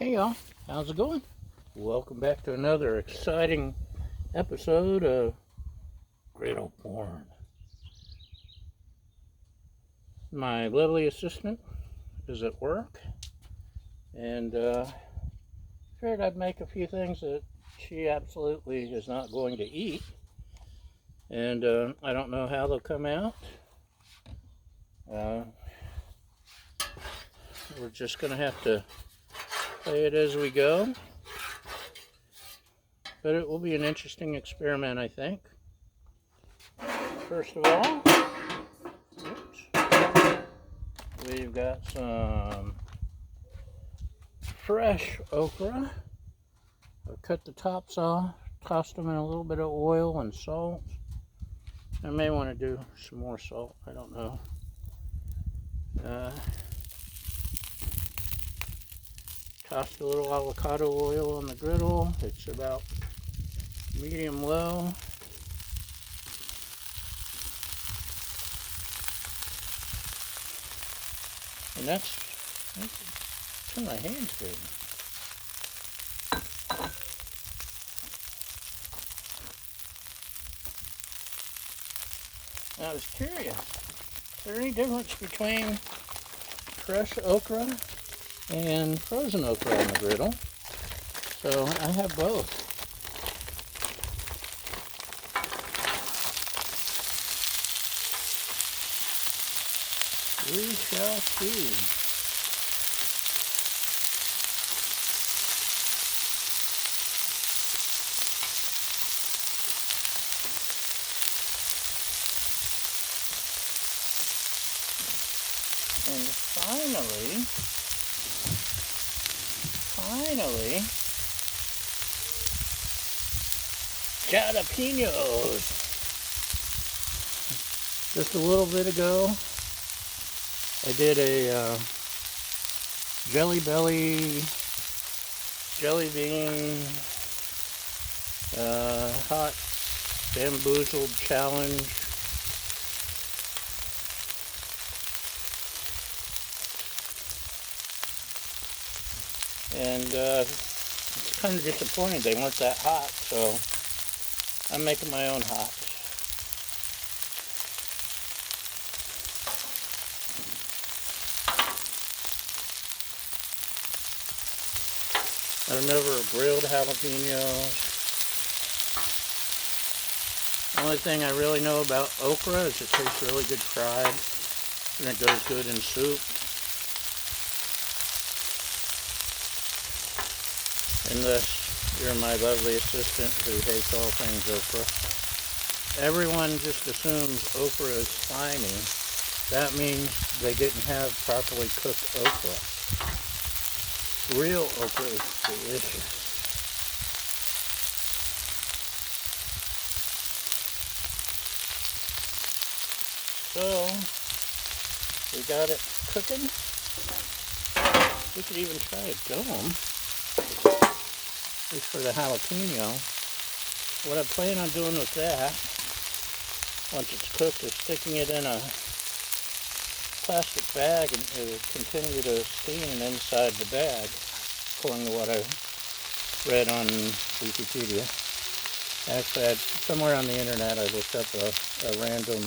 Hey y'all, how's it going? Welcome back to another exciting episode of Griddle Porn. My lovely assistant is at work, and figured I'd make a few things that she absolutely is not going to eat, and I don't know how they'll come out. We're just going to have to play it as we go. But it will be an interesting experiment, I think. First of all, we've got some fresh okra. I've cut the tops off, tossed them in a little bit of oil and salt. I may want to do some more salt, I don't know. Tossed a little avocado oil on the griddle. It's about medium low. And that's my hands big. I was curious, is there any difference between fresh okra and frozen okra on the griddle? So I have both. We shall see. And finally, jalapenos. Just a little bit ago, I did a jelly belly, jelly bean, hot bamboozled challenge. And it's kind of disappointing they weren't that hot, so I'm making my own hot. I've never grilled jalapenos. The only thing I really know about okra is it tastes really good fried, and it goes good in soup. Unless you're my lovely assistant who hates all things okra. Everyone just assumes okra is slimy. That means they didn't have properly cooked okra. Real okra is delicious. So, we got it cooking. We could even try a dome. At least for the jalapeno. What I plan on doing with that, once it's cooked, is sticking it in a plastic bag and it will continue to steam inside the bag, according to what I read on Wikipedia. Actually, somewhere on the internet I looked up a random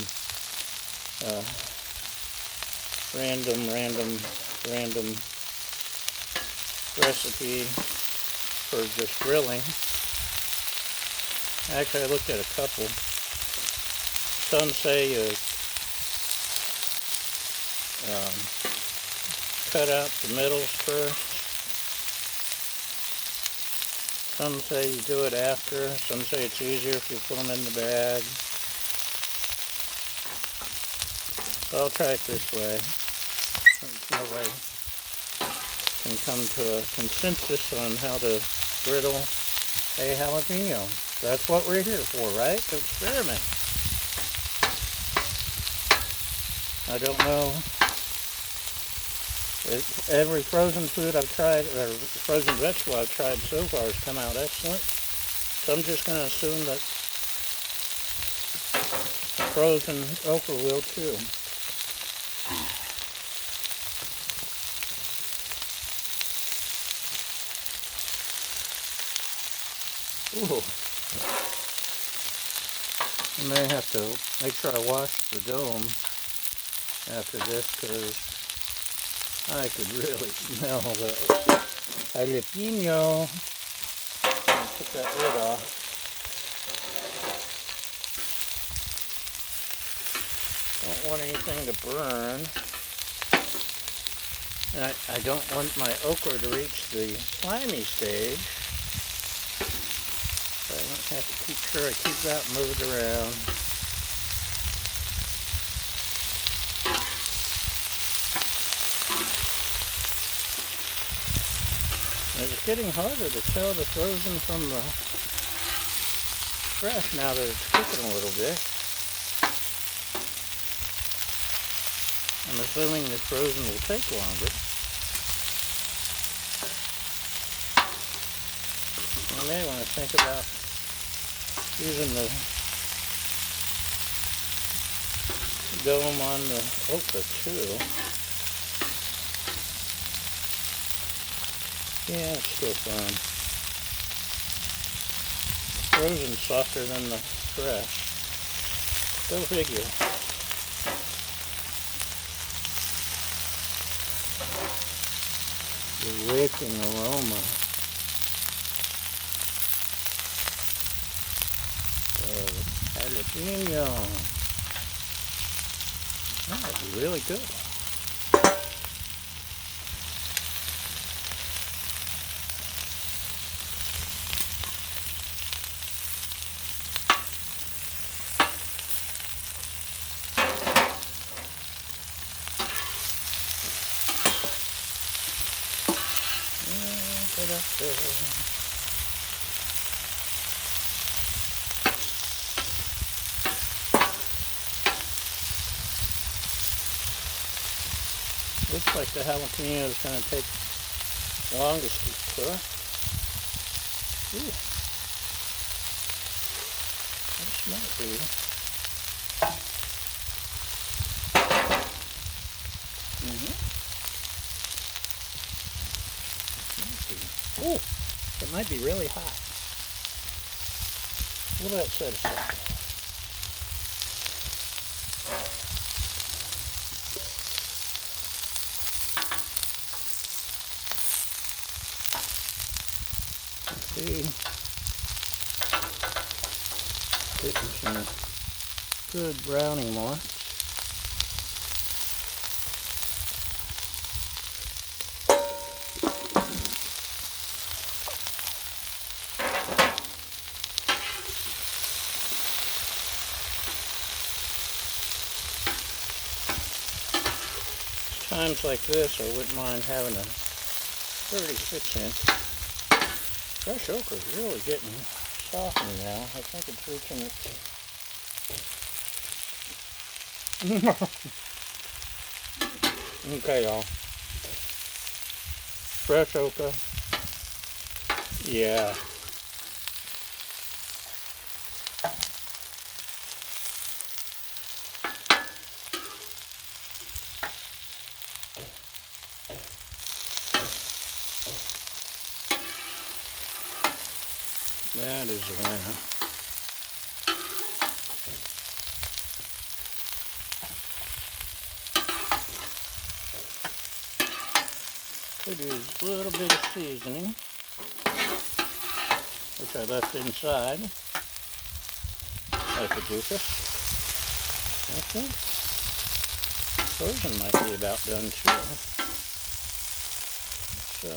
recipe for just grilling. Actually, I looked at a couple. Some say you cut out the middles first. Some say you do it after. Some say it's easier if you put them in the bag. So I'll try it this way. Nobody can come to a consensus on how to griddle a jalapeno. That's what we're here for, right? To experiment. I don't know. Every frozen food I've tried, or frozen vegetable I've tried so far has come out excellent. So I'm just going to assume that frozen okra will too. Ooh. I may have to make sure I wash the dome after this because I could really smell the jalapeno. Put that lid off. Don't want anything to burn. And I don't want my okra to reach the slimy stage. So I have to keep sure I keep that moved around. And it's getting harder to tell the frozen from the fresh now that it's cooking a little bit. I'm assuming the frozen will take longer. I may want to think about using the dome on the okra too. Yeah, it's still fine. Frozen's softer than the fresh. Go figure. The waking aroma of jalapeno. That's really good. Looks like the jalapeno is going to take longest to cook. Ooh. This might be. Ooh, it might be really hot. We'll let it set aside. See, getting some good browning marks. Times like this, I wouldn't mind having a 36-inch. Fresh okra is really getting softened now. I think it's reaching its... Okay, y'all. Fresh okra. Yeah. That is a winner. Could use a little bit of seasoning, which I left inside. Like a doofus. I think frozen might be about done too. So.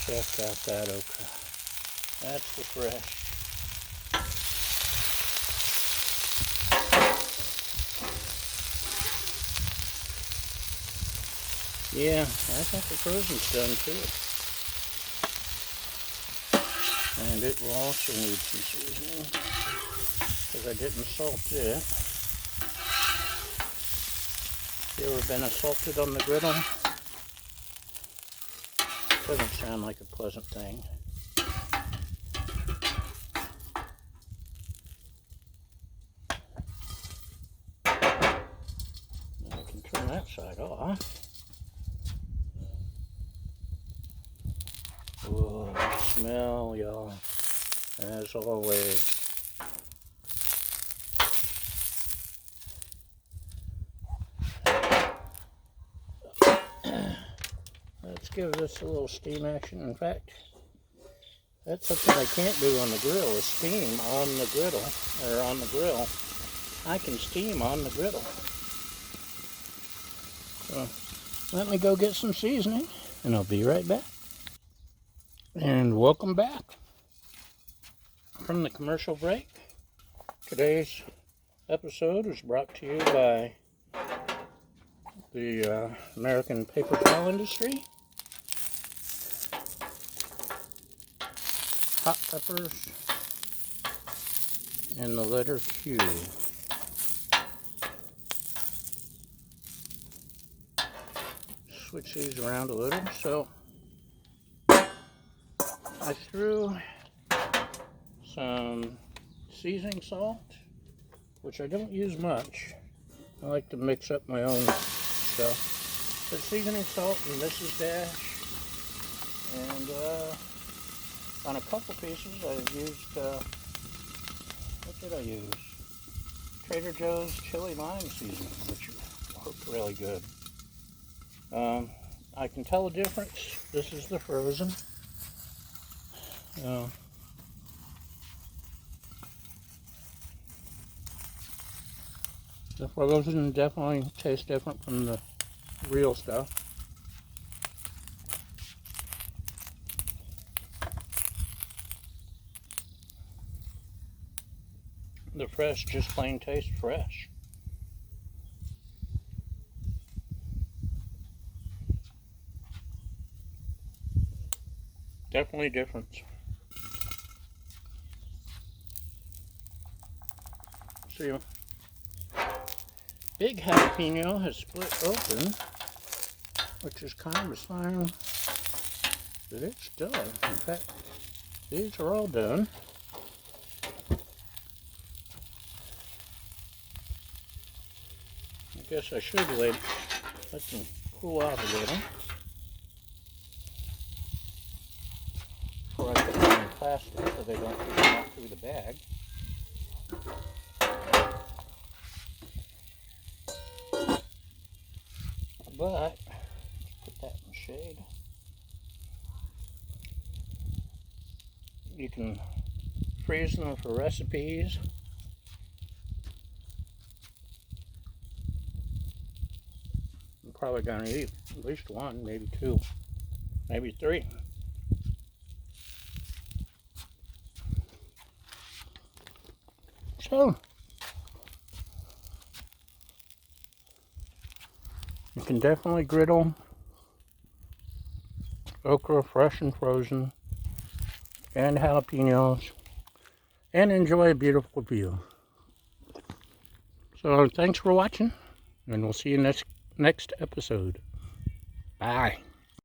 Check out that okra. That's the fresh. Yeah, I think the frozen's done too. And it will also need some seasoning because I didn't salt it. You ever been assaulted on the griddle? Doesn't sound like a pleasant thing. I can turn that side off. smell, y'all, as always. Let's give this a little steam action. In fact, that's something I can't do on the grill, is steam on the griddle, or on the grill. I can steam on the griddle. So, let me go get some seasoning, and I'll be right back. And welcome back from the commercial break. Today's episode is brought to you by the American paper towel industry. Hot peppers and the letter Q. Switch these around a little. So I threw some seasoning salt, which I don't use much. I like to mix up my own stuff. But seasoning salt and Mrs. Dash, and on a couple pieces I used, what did I use? Trader Joe's chili lime seasoning, which worked really good. I can tell the difference. This is the frozen. The frozen definitely tastes different from the real stuff. The fresh just plain tastes fresh. Definitely different. See, big jalapeno has split open, which is kind of a sign that it's done. In fact, these are all done. I guess I should let them cool off a little before I put them in plastic so they don't come out through the bag. But, let's put that in the shade. You can freeze them for recipes. I'm probably going to eat at least one, maybe two, maybe three. So, you can definitely griddle okra fresh and frozen and jalapenos and enjoy a beautiful view. So thanks for watching, and we'll see you next episode. Bye.